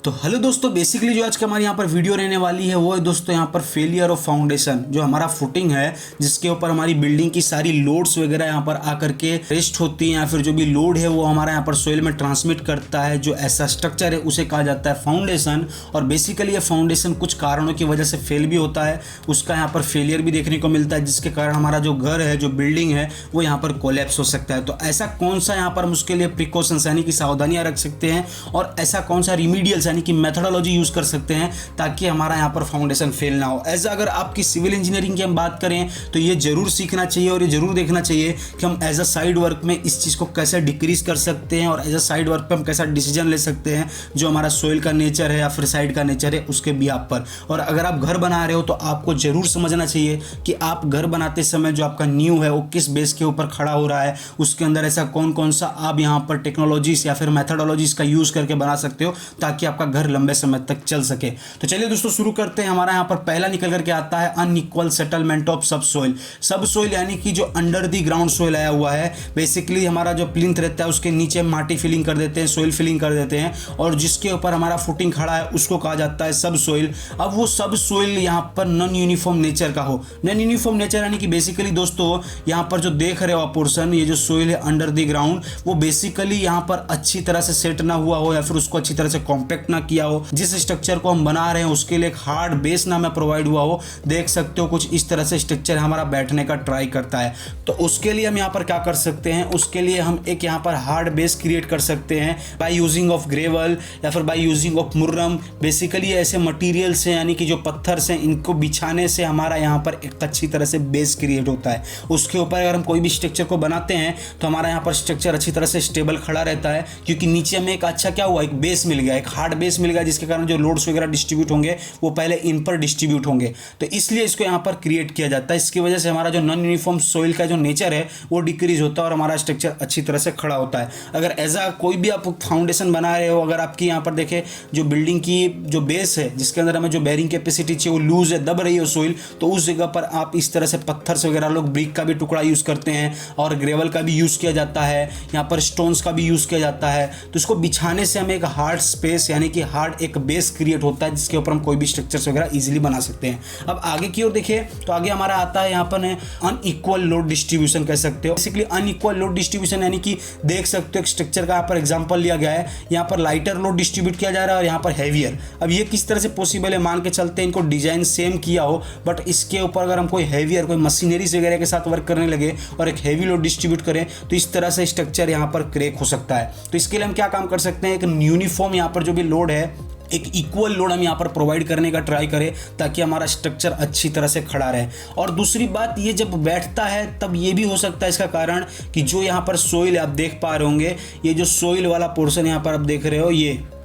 तो हेलो दोस्तों, बेसिकली जो आज का हमारे यहाँ पर वीडियो रहने वाली है वो है दोस्तों यहाँ पर फेलियर ऑफ फाउंडेशन। जो हमारा फुटिंग है जिसके ऊपर हमारी बिल्डिंग की सारी लोड्स वगैरह यहाँ पर आकर के रेस्ट होती हैं या फिर जो भी लोड है वो हमारा यहाँ पर सोइल में ट्रांसमिट करता है, जो ऐसा स्ट्रक्चर है उसे कहा जाता है फाउंडेशन। और बेसिकली ये फाउंडेशन कुछ कारणों की वजह से फेल भी होता है, उसका यहाँ पर फेलियर भी देखने को मिलता है, जिसके कारण हमारा जो घर है, जो बिल्डिंग है वो यहाँ पर कोलैप्स हो सकता है। तो ऐसा कौन सा यहाँ पर हम उसके लिए प्रिकॉशंस यानी कि सावधानियां रख सकते हैं और ऐसा कौन सा रिमीडियल्स यानी कि मेथोडोलॉजी यूज कर सकते हैं ताकि हमारा यहाँ पर फाउंडेशन फेल ना हो। एज अगर आपकी सिविल इंजीनियरिंग की हम बात करें तो ये जरूर सीखना चाहिए और ये जरूर देखना चाहिए कि हम एज अ साइड वर्क में इस चीज़ को कैसे डिक्रीज कर सकते हैं और एज अ साइड वर्क पे हम कैसा डिसीजन ले सकते हैं जो हमारा सोइल का नेचर है या फिर साइड का नेचर है उसके बिहाफ पर। और अगर आप घर बना रहे हो तो आपको जरूर समझना चाहिए कि आप घर बनाते समय जो आपका न्यू है वो किस बेस के ऊपर खड़ा हो रहा है, उसके अंदर ऐसा कौन कौन सा आप यहाँ पर टेक्नोलॉजीज या फिर मेथोडोलॉजीज का यूज करके बना सकते हो ताकि आपका घर लंबे समय तक चल सके। तो चलिए दोस्तों शुरू करते हैं। हमारा यहाँ पर पहला निकल करके आता है अनइक्वल सेटलमेंट ऑफ सब सोइल। सब सोइल यानी कि जो अंडर दी ग्राउंड सोइल आया हुआ है, बेसिकली हमारा जो प्लिंथ रहता है उसके नीचे माटी फिलिंग कर देते हैं, सोइल फिलिंग कर देते हैं और जिसके ऊपर हमारा फुटिंग खड़ा है उसको कहा जाता है सब सोइल। अब वो सब सोइल यहाँ पर नॉन यूनिफॉर्म नेचर का हो। नॉन यूनिफॉर्म नेचर यानी कि बेसिकली दोस्तों यहाँ पर जो देख रहे हो आप पोर्शन, ये जो सोइल है अंडर द ग्राउंड, वो बेसिकली यहाँ पर अच्छी तरह से सेट ना हुआ हो या फिर उसको अच्छी तरह से कॉम्पैक्ट ना किया हो। जिस स्ट्रक्चर को हम बना रहे हैं उसके लिए एक हार्ड बेस ना में प्रोवाइड हुआ हो। देख सकते हो कुछ इस तरह से स्ट्रक्चर हमारा बैठने का ट्राई करता है। तो उसके लिए हम यहाँ पर क्या कर सकते हैं, उसके लिए हम एक यहाँ पर हार्ड बेस क्रिएट कर सकते हैं बाय यूजिंग ऑफ ग्रेवल या फिर बाय यूजिंग ऑफ मुर्रम। बेसिकली ऐसे मटीरियल से यानी कि जो पत्थर से इनको बिछाने से हमारा यहाँ पर एक अच्छी तरह से बेस क्रिएट होता है। उसके ऊपर अगर हम कोई भी स्ट्रक्चर को बनाते हैं तो हमारा यहाँ पर स्ट्रक्चर अच्छी तरह से स्टेबल खड़ा रहता है, क्योंकि नीचे में एक अच्छा क्या हुआ, एक बेस मिल गया, एक हार्ड बेस मिल गया, जिसके कारण जो लोड्स वगैरह डिस्ट्रीब्यूट होंगे वो पहले इन पर डिस्ट्रीब्यूट होंगे। तो इसलिए इसको यहाँ पर क्रिएट किया जाता है। इसकी वजह से हमारा जो नॉन यूनिफॉर्म सोइल का जो नेचर है वो डिक्रीज होता है और हमारा स्ट्रक्चर अच्छी तरह से खड़ा होता है। अगर ऐसा कोई भी आप फाउंडेशन बना रहे हो, अगर आपकी यहाँ पर देखें जो बिल्डिंग की जो बेस है जिसके अंदर हमें जो बेरिंग कैपेसिटी चाहिए वो लूज है, दब रही हो सोइल, तो उस जगह पर आप इस तरह से पत्थर से वगैरह लोग ब्रिक का भी टुकड़ा यूज़ करते हैं और ग्रेवल का भी यूज़ किया जाता है, यहाँ पर स्टोन्स का भी यूज़ किया जाता है। तो इसको बिछाने से हमें एक हार्ड स्पेस यानी कि हार्ड एक बेस क्रिएट होता है जिसके ऊपर हम कोई भी स्ट्रक्चर्स वगैरह इजीली बना सकते हैं। अब आगे की ओर देखिए तो आगे हमारा आता है यहाँ पर अनइक्वल लोड डिस्ट्रीब्यूशन कह सकते हो। बेसिकली अनइक्वल लोड डिस्ट्रीब्यूशन यानी कि देख सकते हो एक स्ट्रक्चर का यहाँ पर एग्जांपल लिया गया है, यहाँ पर लाइटर लोड डिस्ट्रीब्यूट किया जा रहा है और यहाँ पर हैवियर। अब ये किस तरह से पॉसिबल है, मान के चलते हैं इनको डिजाइन सेम किया हो बट इसके ऊपर अगर हम कोई हैवियर कोई मशीनरीज वगैरह के साथ वर्क करने लगे और एक हैवी लोड डिस्ट्रीब्यूट करें तो इस तरह से स्ट्रक्चर यहाँ पर क्रैक हो सकता है। तो इसके लिए हम क्या काम कर सकते हैं, एक यूनिफॉर्म यहाँ पर जो भी लोड है एक इक्वल लोड हम यहाँ पर प्रोवाइड करने का ट्राई करें ताकि हमारा स्ट्रक्चर अच्छी तरह से खड़ा रहे। और दूसरी बात, ये जब बैठता है तब ये भी हो सकता है इसका कारण कि जो यहाँ पर सोइल आप देख पा रहे होंगे, ये जो सोइल वाला पोर्शन यहाँ पर आप देख रहे हो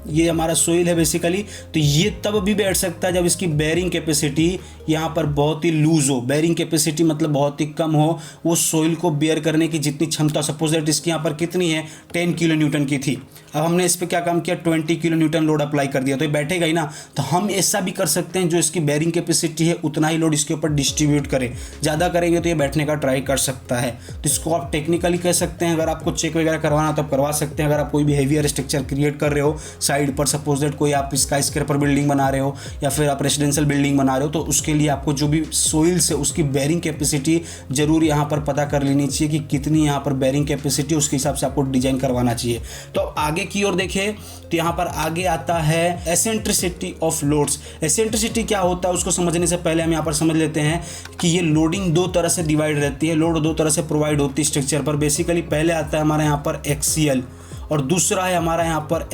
ये हमारा सोइल है बेसिकली, तो ये तब भी बैठ सकता है जब इसकी बेरिंग कैपेसिटी यहाँ पर बहुत ही लूज हो। बेरिंग कैपेसिटी मतलब बहुत ही कम हो, वो सोइल को बेयर करने की जितनी क्षमता, सपोज दैट इसकी यहाँ पर कितनी है 10 किलो न्यूटन की थी, अब हमने इस पर क्या काम किया 20 किलो न्यूटन लोड अप्लाई कर दिया तो ये बैठेगा ही ना। तो हम ऐसा भी कर सकते हैं जो इसकी बेरिंग कैपेसिटी है उतना ही लोड इसके ऊपर डिस्ट्रीब्यूट करें, ज़्यादा करेंगे तो ये बैठने का ट्राई कर सकता है। तो इसको आप टेक्निकली कह सकते हैं। अगर आपको चेक वगैरह करवाना तो आप करवा सकते हैं। अगर आप कोई भी हेवियर स्ट्रक्चर क्रिएट कर रहे हो साइड पर, सपोज दैट कोई आप स्काई स्क्रैपर बिल्डिंग बना रहे हो या फिर आप रेसिडेंशियल बिल्डिंग बना रहे हो, तो उसके लिए आपको जो भी सोइल से उसकी बेरिंग कैपेसिटी जरूर यहाँ पर पता कर लेनी चाहिए कि कितनी यहाँ पर बेरिंग कैपेसिटी, उसके हिसाब से आपको डिजाइन करवाना चाहिए। तो आगे की ओर देखें तो यहाँ पर आगे आता है एसेंट्रिसिटी ऑफ लोड्स। एसेंट्रिसिटी क्या होता है उसको समझने से पहले हम यहाँ पर समझ लेते हैं कि ये लोडिंग दो तरह से डिवाइड रहती है, लोड दो तरह से प्रोवाइड होती है स्ट्रक्चर पर। बेसिकली पहले आता है हमारे यहाँ पर एक्सियल और दूसरा है हमारा यहाँ पर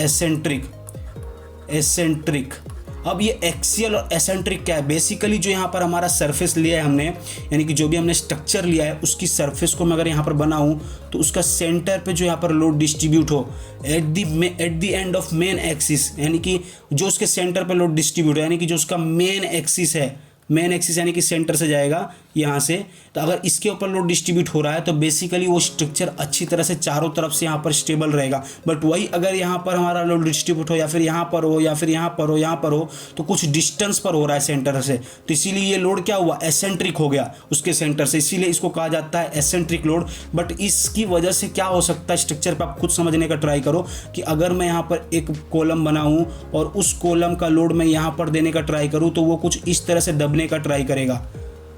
एसेंट्रिक। अब ये एक्सियल और एसेंट्रिक क्या है, बेसिकली जो यहाँ पर हमारा सरफेस लिया है हमने, यानी कि जो भी हमने स्ट्रक्चर लिया है उसकी सरफेस को मैं अगर यहाँ पर बनाऊँ तो उसका सेंटर पे जो यहाँ पर लोड डिस्ट्रीब्यूट हो at the end of main axis, यानी कि जो उसके सेंटर पे लोड डिस्ट्रीब्यूट है, यानी कि जो उसका मेन एक्सिस है, मेन एक्सिस यानी कि सेंटर से जाएगा, यहाँ से, तो अगर इसके ऊपर लोड डिस्ट्रीब्यूट हो रहा है तो बेसिकली वो स्ट्रक्चर अच्छी तरह से चारों तरफ से यहाँ पर स्टेबल रहेगा। बट वही अगर यहाँ पर हमारा लोड डिस्ट्रीब्यूट हो या फिर यहाँ पर हो या फिर यहाँ पर हो, यहाँ पर हो, तो कुछ डिस्टेंस पर हो रहा है सेंटर से, तो इसीलिए ये लोड क्या हुआ, एसेंट्रिक हो गया उसके सेंटर से, इसीलिए इसको कहा जाता है एसेंट्रिक लोड। बट इसकी वजह से क्या हो सकता है स्ट्रक्चर पर, आप खुद समझने का ट्राई करो कि अगर मैं यहाँ पर एक कॉलम बनाऊँ और उस कॉलम का लोड मैं यहाँ पर देने का ट्राई करूँ तो वो कुछ इस तरह से दबने का ट्राई करेगा,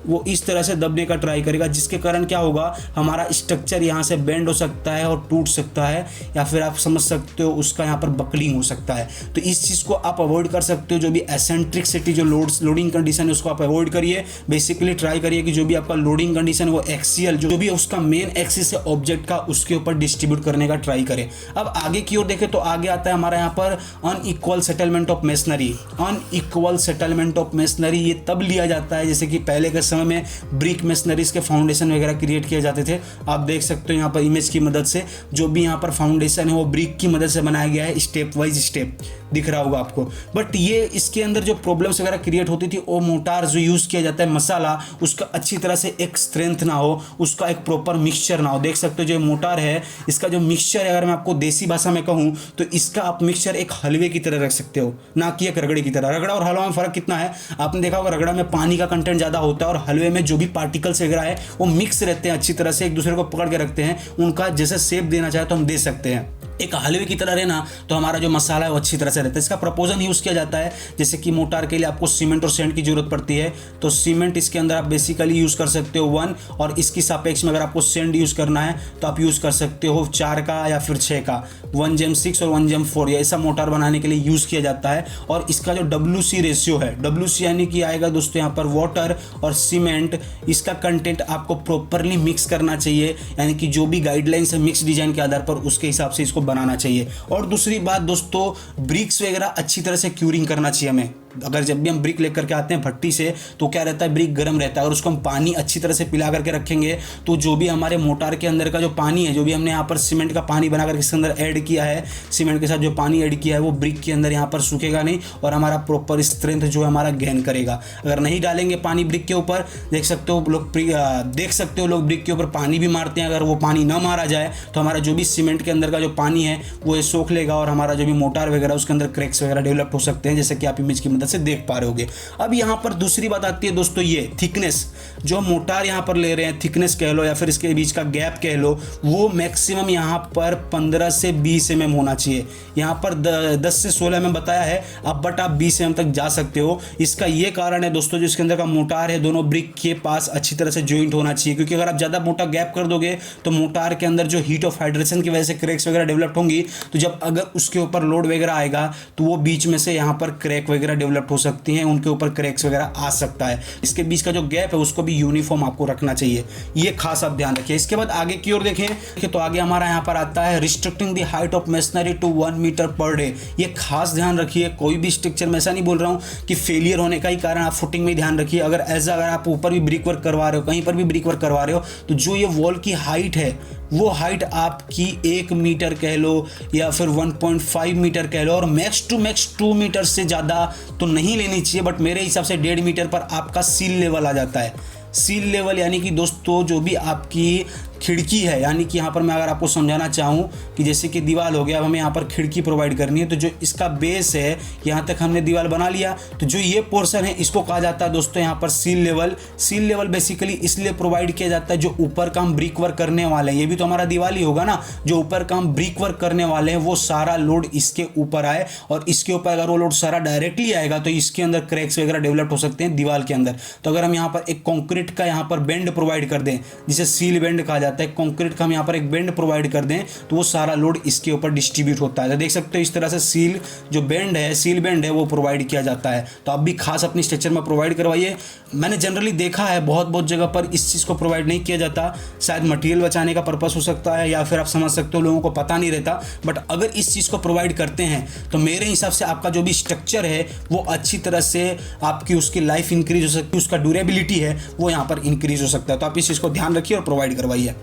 वो इस तरह से दबने का ट्राई करेगा, जिसके कारण क्या होगा, हमारा स्ट्रक्चर यहाँ से बेंड हो सकता है और टूट सकता है, या फिर आप समझ सकते हो उसका यहाँ पर बकलिंग हो सकता है। तो इस चीज़ को आप अवॉइड कर सकते हो। जो भी एसेंट्रिसिटी जो लोडिंग कंडीशन है उसको आप अवॉइड करिए। बेसिकली ट्राई करिए कि जो भी आपका लोडिंग कंडीशन वो एक्सियल, जो भी उसका मेन एक्सिस है ऑब्जेक्ट का, उसके ऊपर डिस्ट्रीब्यूट करने का ट्राई करें। अब आगे की ओर देखें तो आगे आता है हमारा यहाँ पर unequal settlement of masonry. Unequal settlement of masonry ये तब लिया जाता है जैसे कि पहले के समय में ब्रिक मेसनरीज के फाउंडेशन वगैरह क्रिएट किए जाते थे। आप देख सकते हो यहाँ पर इमेज की मदद से जो भी यहाँ पर फाउंडेशन है वो ब्रिक की मदद से बनाया गया है, स्टेप वाइज स्टेप दिख रहा होगा आपको। बट ये इसके अंदर जो प्रॉब्लम्स वगैरह क्रिएट होती थी वो मोटार जो यूज़ किया जाता है मसाला, उसका अच्छी तरह से एक स्ट्रेंथ ना हो, उसका एक प्रॉपर मिक्सचर ना हो। देख सकते हो जो मोटार है इसका जो मिक्सचर है, अगर मैं आपको देसी भाषा में कहूँ तो इसका आप मिक्सचर एक हलवे की तरह रख सकते हो, ना कि एक रगड़े की तरह। रगड़ा और हलवा में फ़र्क कितना है, आपने देखा होगा, रगड़ा में पानी का कंटेंट ज़्यादा होता है और हलवे में जो भी पार्टिकल्स वगैरह है वो मिक्स रहते हैं, अच्छी तरह से एक दूसरे को पकड़ के रखते हैं, उनका जैसे शेप देना चाहे तो हम दे सकते हैं। एक हलवे की तरह रहना तो हमारा जो मसाला है वो अच्छी तरह से रहता है। इसका प्रपोजन यूज़ किया जाता है जैसे कि मोटार के लिए आपको सीमेंट और सैंड की जरूरत पड़ती है, तो सीमेंट इसके अंदर आप बेसिकली यूज़ कर सकते हो 1, और इसकी सापेक्ष में अगर आपको सैंड यूज़ करना है तो आप यूज़ कर सकते हो 4 का या फिर 6 का, 1:6 और 1:4, ऐसा मोटार बनाने के लिए यूज़ किया जाता है। और इसका जो WC रेशियो है, WC यानी कि आएगा दोस्तों यहाँ पर वाटर और सीमेंट, इसका कंटेंट आपको प्रॉपरली मिक्स करना चाहिए, यानी कि जो भी गाइडलाइंस है मिक्स डिजाइन के आधार पर उसके हिसाब से इसको बनाना चाहिए। और दूसरी बात दोस्तों, ब्रिक्स वगैरह अच्छी तरह से क्यूरिंग करना चाहिए हमें। अगर जब भी हम ब्रिक लेकर के आते हैं भट्टी से तो क्या रहता है, ब्रिक गर्म रहता है, अगर उसको हम पानी अच्छी तरह से पिला करके रखेंगे तो जो भी हमारे मोटार के अंदर का जो पानी है, जो भी हमने यहाँ पर सीमेंट का पानी बना करके इसके अंदर ऐड किया है, सीमेंट के साथ जो पानी ऐड किया है वो ब्रिक के अंदर यहाँ पर सूखेगा नहीं और हमारा प्रॉपर स्ट्रेंथ जो है हमारा गेन करेगा। अगर नहीं डालेंगे पानी ब्रिक के ऊपर, देख सकते हो लोग ब्रिक के ऊपर पानी भी मारते हैं, अगर वो पानी ना मारा जाए तो हमारा जो भी सीमेंट के अंदर का जो पानी है वो सोख लेगा और हमारा जो भी मोटार वगैरह उसके अंदर क्रैक्स वगैरह डेवलप हो सकते हैं, जैसे कि आप इमेज की मदद से देख पा रहे होगे। अब यहाँ पर दूसरी बात आती है दोस्तों, ये थिकनेस, जो मोटार यहाँ पर ले रहे हैं, थिकनेस कह लो या फिर इसके बीच का गैप कह लो, वो मैक्सिमम यहाँ पर 15 से 20 mm होना चाहिए। यहाँ पर 10 से 16 mm बताया है अब, बट आप 20 mm तक जा सकते हो। इसका ये कारण है दोस्तों, जो इसके अंदर का मोटार है दोनों ब्रिक के पास अच्छी तरह से जॉइंट होना चाहिए, क्योंकि अगर आप ज़्यादा मोटा गैप कर दोगे तो मोटार के अंदर जो हीट ऑफ हाइड्रेशन की वजह से क्रैक्स वगैरह डेवलप होंगी, तो जब अगर उसके ऊपर लोड वगैरह आएगा तो वो बीच में से यहाँ पर क्रैक वगैरह डेवलप हो सकती हैं, उनके ऊपर क्रैक्स वगैरह आ सकता है। इसके बीच का जो गैप है उसको भी यूनिफॉर्म आपको रखना चाहिए, ये खास आप ध्यान रखिए। इसके बाद आगे की ओर देखें तो आगे हमारा यहाँ पर आता है restricting the height of masonry to 1 metre per day. ये खास ध्यान रखिए, कोई भी स्ट्रक्चर में ऐसा नहीं बोल रहा हूँ कि फेलियर होने का ही कारण आप फुटिंग में ध्यान रखिए। अगर आप ऊपर भी ब्रिक वर्क करवा रहे हो, कहीं पर भी ब्रिक वर्क करवा रहे हो, तो जो ये वॉल की हाइट है वो हाइट आपकी 1 मीटर कह लो या फिर 1.5 मीटर कह लो, और मैक्स टू मैक्स 2 मीटर से ज़्यादा तो नहीं लेनी चाहिए। बट मेरे हिसाब से 1.5 मीटर पर आपका सील लेवल आ जाता है। सील लेवल यानी कि दोस्तों जो भी आपकी खिड़की है, यानी कि यहाँ पर मैं अगर आपको समझाना चाहूँ कि जैसे कि दीवार हो गया, अब हमें यहाँ पर खिड़की प्रोवाइड करनी है, तो जो इसका बेस है यहाँ तक हमने दीवार बना लिया, तो जो ये पोर्शन है इसको कहा जाता है दोस्तों यहाँ पर seal level. Seal level basically इसलिए प्रोवाइड किया जाता है जो ऊपर का हम ब्रिक वर्क करने वाले हैं, ये भी तो हमारा दीवार ही होगा ना, जो ऊपर का हम ब्रिक वर्क करने वाले हैं वो सारा लोड इसके ऊपर आए, और इसके ऊपर अगर वो लोड सारा डायरेक्टली आएगा तो इसके अंदर क्रैक्स वगैरह डेवलप हो सकते हैं दीवार के अंदर। तो अगर हम यहाँ पर एक कॉन्क्रीट का यहाँ पर बेंड प्रोवाइड कर दें, जिसे सील बेंड कहा जाता है, कॉन्क्रीट का हम यहाँ पर एक बेंड प्रोवाइड कर दें, तो वो सारा लोड इसके ऊपर डिस्ट्रीब्यूट होता है। तो देख सकते हो इस तरह से सील बेंड है वो प्रोवाइड किया जाता है। तो आप भी खास अपनी स्ट्रक्चर में प्रोवाइड करवाइए। मैंने जनरली देखा है बहुत जगह पर इस चीज़ को प्रोवाइड नहीं किया जाता, शायद मटेरियल बचाने का पर्पस हो सकता है, या फिर आप समझ सकते हो लोगों को पता नहीं रहता। बट अगर इस चीज़ को प्रोवाइड करते हैं तो मेरे हिसाब से आपका जो भी स्ट्रक्चर है वो अच्छी तरह से आपकी उसकी लाइफ इंक्रीज हो सकती है, उसका ड्यूरेबिलिटी है वो यहाँ पर इंक्रीज हो सकता है। तो आप इस चीज़ को ध्यान रखिए और प्रोवाइड करवाइए।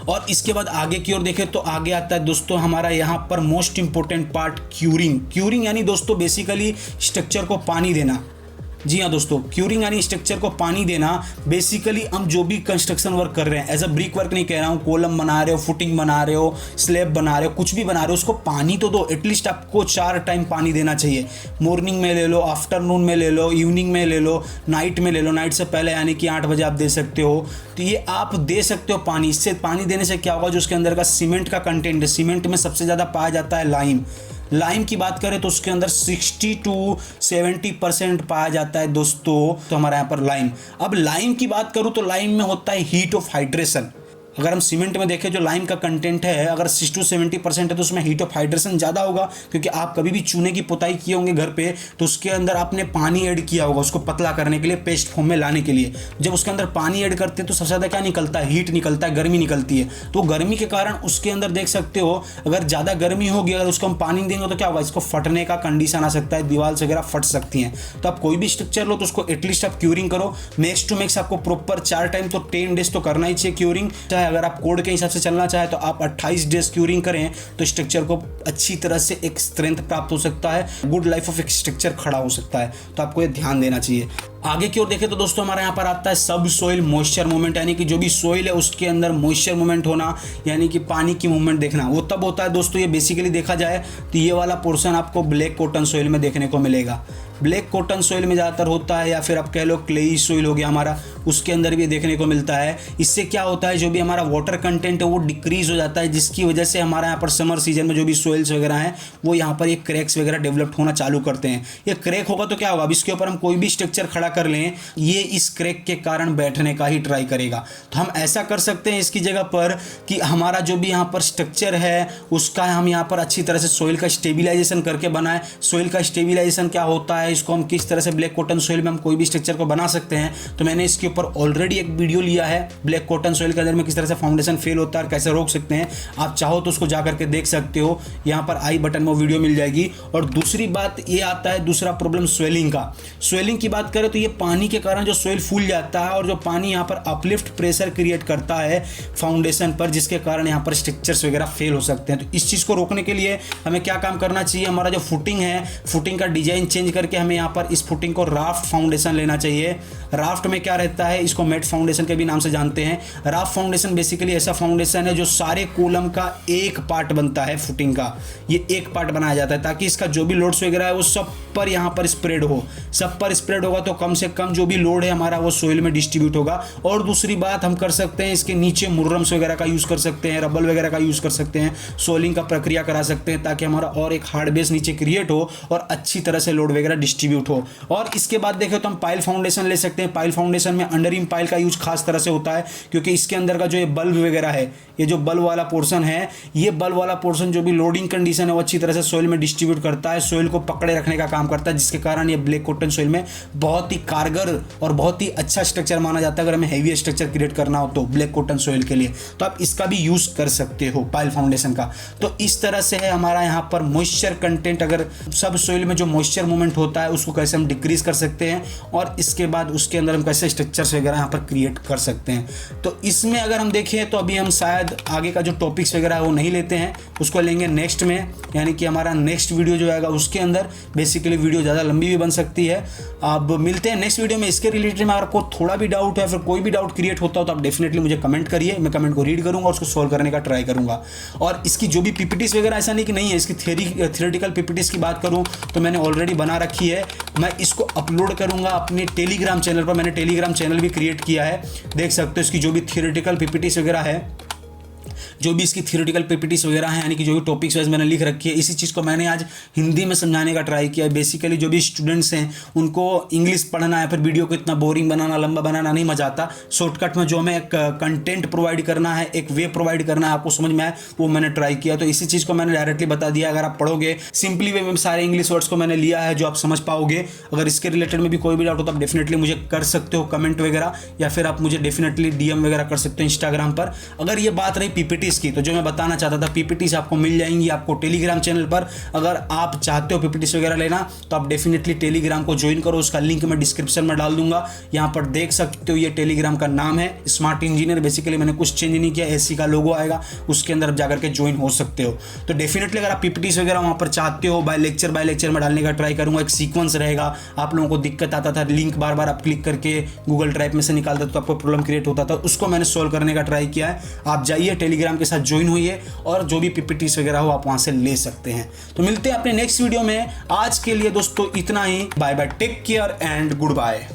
और इसके बाद आगे की ओर देखें तो आगे आता है दोस्तों हमारा यहाँ पर most important part, curing. Curing यानी दोस्तों बेसिकली स्ट्रक्चर को पानी देना। जी हाँ दोस्तों, क्यूरिंग यानी स्ट्रक्चर को पानी देना। बेसिकली हम जो भी कंस्ट्रक्शन वर्क कर रहे हैं, एज अ ब्रिक वर्क नहीं कह रहा हूँ, कॉलम बना रहे हो, फुटिंग बना रहे हो, स्लैब बना रहे हो, कुछ भी बना रहे हो, उसको पानी तो दो। एटलीस्ट आपको 4 टाइम पानी देना चाहिए। मॉर्निंग में ले लो, आफ्टरनून में ले लो, इवनिंग में ले लो, नाइट में ले लो। नाइट से पहले यानी कि 8 बजे आप दे सकते हो। तो ये आप दे सकते हो पानी। इससे पानी देने से क्या होगा, जो उसके अंदर का सीमेंट का कंटेंट है, सीमेंट में सबसे ज़्यादा पाया जाता है लाइम। लाइम की बात करें तो उसके अंदर 60 to 70% पाया जाता है दोस्तों, तो हमारे यहाँ पर लाइम। अब लाइम की बात करूँ तो लाइम में होता है हीट ऑफ हाइड्रेशन। अगर हम सीमेंट में देखें जो लाइम का कंटेंट है, अगर 60 to 70% है तो उसमें हीट ऑफ हाइड्रेशन ज़्यादा होगा। क्योंकि आप कभी भी चूने की पुताई किए होंगे घर पे, तो उसके अंदर आपने पानी ऐड किया होगा उसको पतला करने के लिए, पेस्ट फॉर्म में लाने के लिए। जब उसके अंदर पानी ऐड करते हैं तो सबसे ज़्यादा क्या निकलता है, हीट निकलता है, गर्मी निकलती है। तो गर्मी के कारण उसके अंदर देख सकते हो, अगर ज़्यादा गर्मी होगी, अगर उसको हम पानी देंगे तो क्या होगा, इसको फटने का कंडीशन आ सकता है, दीवार वगैरह फट सकती हैं। तो आप कोई भी स्ट्रक्चर लो तो उसको एटलीस्ट आप क्यूरिंग करो। मैक्स टू मैक्स आपको प्रॉपर 4 टाइम तो 10 डेज तो करना ही चाहिए क्यूरिंग। चाहे अगर आप कोड के हिसाब से चलना चाहे तो आप 28 डेज क्यूरिंग करें तो स्ट्रक्चर को अच्छी तरह से एक स्ट्रेंथ प्राप्त हो सकता है, गुड लाइफ ऑफ एक स्ट्रक्चर खड़ा हो सकता है। तो आपको ये ध्यान देना चाहिए। आगे की ओर देखें तो दोस्तों हमारे यहाँ पर आता है सब सोइल मॉइस्चर मूवमेंट, यानी कि जो भी सोइल है उसके अंदर मॉइस्चर मूवमेंट होना, यानी कि पानी की मूवमेंट देखना। वो तब होता है दोस्तों, ये बेसिकली देखा जाए तो ये वाला पोर्शन आपको ब्लैक कॉटन सोइल में देखने को मिलेगा। ब्लैक कॉटन सोइल में ज़्यादातर होता है, या फिर आप कह लो क्लेई सोइल हो गया हमारा, उसके अंदर भी देखने को मिलता है। इससे क्या होता है, जो भी हमारा वाटर कंटेंट है वो डिक्रीज हो जाता है, जिसकी वजह से हमारा यहाँ पर समर सीजन में जो भी सोइल्स वगैरह हैं वो यहाँ पर ये क्रैक्स वगैरह डेवलप होना चालू करते हैं। ये क्रैक होगा तो क्या होगा, अब इसके ऊपर हम कोई भी स्ट्रक्चर खड़ा कर लें, ये इस क्रैक के कारण बैठने का ही ट्राई करेगा। तो हम ऐसा कर सकते हैं इसकी जगह पर कि हमारा जो भी यहाँ पर स्ट्रक्चर है उसका हम यहाँ पर अच्छी तरह से सोइल का स्टेबिलाइजेशन करके बनाए। सोइल का स्टेबिलाइजेशन क्या होता है, इसको हम किस तरह से ब्लैक कॉटन सोइल में हम कोई भी स्ट्रक्चर को बना सकते हैं, तो मैंने इसके ऊपर ऑलरेडी एक वीडियो लिया है, ब्लैक कॉटन सोइल के अंदर में किस तरह से फाउंडेशन फेल होता है और कैसे रोक सकते हैं। आप चाहो तो उसको जा करके देख सकते हो, यहाँ पर आई बटन में वो वीडियो मिल जाएगी। और दूसरी बात ये आता है, दूसरा प्रॉब्लम स्वेलिंग का। स्वेलिंग की बात करें तो ये पानी के कारण जो सोइल फूल जाता है और जो पानी यहाँ पर अपलिफ्ट प्रेशर क्रिएट करता है फाउंडेशन पर, जिसके कारण यहाँ पर स्ट्रक्चर्स वगैरह फेल हो सकते हैं। तो इस चीज़ को रोकने के लिए हमें क्या काम करना चाहिए, हमारा जो फुटिंग है, फुटिंग का डिजाइन चेंज करके हमें यहाँ पर इस फुटिंग को राफ्ट फाउंडेशन लेना चाहिए। राफ्ट में क्या रहता है, इसको मेट फाउंडेशन के भी नाम से जानते हैं। राफ्ट फाउंडेशन बेसिकली ऐसा फाउंडेशन है जो सारे कॉलम का एक पार्ट बनता है, फुटिंग का ये एक पार्ट बनाया जाता है, ताकि इसका जो भी लोड्स वगैरह है वो सब पर यहाँ पर स्प्रेड हो। सब पर स्प्रेड होगा तो कम से कम जो भी लोड है हमारा वो सोइल में डिस्ट्रीब्यूट होगा। और दूसरी बात हम कर सकते हैं, इसके नीचे मुर्रम्स वगैरह का यूज़ कर सकते हैं, रबल वगैरह का यूज़ कर सकते हैं, सोलिंग का प्रक्रिया करा सकते हैं, ताकि हमारा और एक हार्ड बेस नीचे क्रिएट हो और अच्छी तरह से लोड वगैरह डिस्ट्रीब्यूट हो। और इसके बाद देखें तो हम पाइल फाउंडेशन ले सकते हैं। पाइल फाउंडेशन में अंडररिम पाइल का यूज खास तरह से होता है, क्योंकि इसके अंदर का जो ये बल्ब वगैरह है, ये जो बल्ब वाला पोर्शन है, ये बल्ब वाला पोर्शन जो भी लोडिंग कंडीशन है वो अच्छी तरह से सोइल में डिस्ट्रीब्यूट करता है, सोइल को पकड़े रखने का काम करता है, जिसके कारण ये ब्लैक कॉटन सोइल में बहुत ही कारगर और बहुत ही अच्छा स्ट्रक्चर माना जाता है। अगर हमें हैवी स्ट्रक्चर क्रिएट करना हो तो ब्लैक कॉटन सोइल के लिए तो आप इसका भी यूज कर सकते हो, पाइल फाउंडेशन का। तो इस तरह से है हमारा यहाँ पर मॉइस्चर कंटेंट, अगर सब सोइल में जो मॉइस्चर मूवमेंट होता है उसको कैसे हम डिक्रीज कर सकते हैं, और इसके बाद उसके अंदर हम कैसे स्ट्रक्चर्स वगैरह यहाँ पर क्रिएट कर सकते हैं। तो इसमें अगर हम देखें तो अभी हम शायद आगे का जो टॉपिक्स वगैरह है वो नहीं लेते हैं, उसको लेंगे नेक्स्ट में, यानी कि हमारा नेक्स्ट वीडियो जो आएगा उसके अंदर। बेसिकली वीडियो ज़्यादा लंबी भी बन सकती है। अब मिलते हैं नेक्स्ट वीडियो में। इसके रिलेटेड में अगर आपको थोड़ा भी डाउट है, फिर कोई भी डाउट क्रिएट होता हो तो आप डेफिनेटली मुझे कमेंट करिए, मैं कमेंट को रीड करूँगा और उसको सॉल्व करने का ट्राई करूँगा। और इसकी जो भी पीपीटीज वगैरह, ऐसा नहीं कि नहीं है, इसकी थियोरेटिकल पीपीटीज की बात करूँ तो मैंने ऑलरेडी बना रखी है। मैं इसको अपलोड करूँगा अपने टेलीग्राम चैनल पर, मैंने टेलीग्राम चैनल भी क्रिएट किया है, देख सकते हो। इसकी जो भी थियोरेटिकल पीपीटीज वगैरह है, जो भी इसकी थियोरेटिकल पीपीटीज वगैरह हैं, यानी कि जो भी टॉपिक्स वाइज मैंने लिख रखी है, इसी चीज़ को मैंने आज हिंदी में समझाने का ट्राई किया है। बेसिकली जो भी स्टूडेंट्स हैं उनको इंग्लिश पढ़ना है, फिर वीडियो को इतना बोरिंग बनाना, लंबा बनाना नहीं मजा आता। शॉर्टकट में जो हमें एक कंटेंट प्रोवाइड करना है, एक वे प्रोवाइड करना है, आपको समझ में आए, वो मैंने ट्राई किया। तो इसी चीज़ को मैंने डायरेक्टली बता दिया। अगर आप पढ़ोगे सिंपली वे में सारे इंग्लिश वर्ड्स को मैंने लिया है जो आप समझ पाओगे। अगर इसके रिलेटेड में भी कोई भी डाउट हो तो आप डेफिनेटली मुझे कर सकते हो कमेंट वगैरह, या फिर आप मुझे डेफिनेटली DM वगैरह कर सकते हो इंस्टाग्राम पर। अगर ये बात रही पीपीटीज की, तो जो मैं बताना चाहता था पीपीटीज आपको मिल जाएंगी आपको टेलीग्राम चैनल पर। अगर आप चाहते हो पीपीटीज वगैरह लेना तो आप डेफिनेटली टेलीग्राम को ज्वाइन करो, उसका लिंक मैं डिस्क्रिप्शन में डाल दूंगा। यहाँ पर देख सकते हो ये टेलीग्राम का नाम है स्मार्ट इंजीनियर। बेसिकली मैंने कुछ चेंज नहीं किया, एसी का लोगो आएगा, उसके अंदर आप जाकर के ज्वाइन हो सकते हो। तो डेफिनेटली अगर आप पीपीटीज वगैरह वहाँ पर चाहते हो बाय लेक्चर में डालने का ट्राई करूंगा। एक सीक्वेंस रहेगा, आप लोगों को दिक्कत आता था लिंक बार बार आप क्लिक करके गूगल ड्राइव में से निकालते तो आपको प्रॉब्लम क्रिएट होता था, उसको मैंने सोल्व करने का ट्राई किया है। आप जाइए टेलीग्राम के साथ ज्वाइन होइए और जो भी पीपीटीज वगैरह हो आप वहां से ले सकते हैं। तो मिलते हैं अपने नेक्स्ट वीडियो में। आज के लिए दोस्तों इतना ही, bye bye, take care and good bye.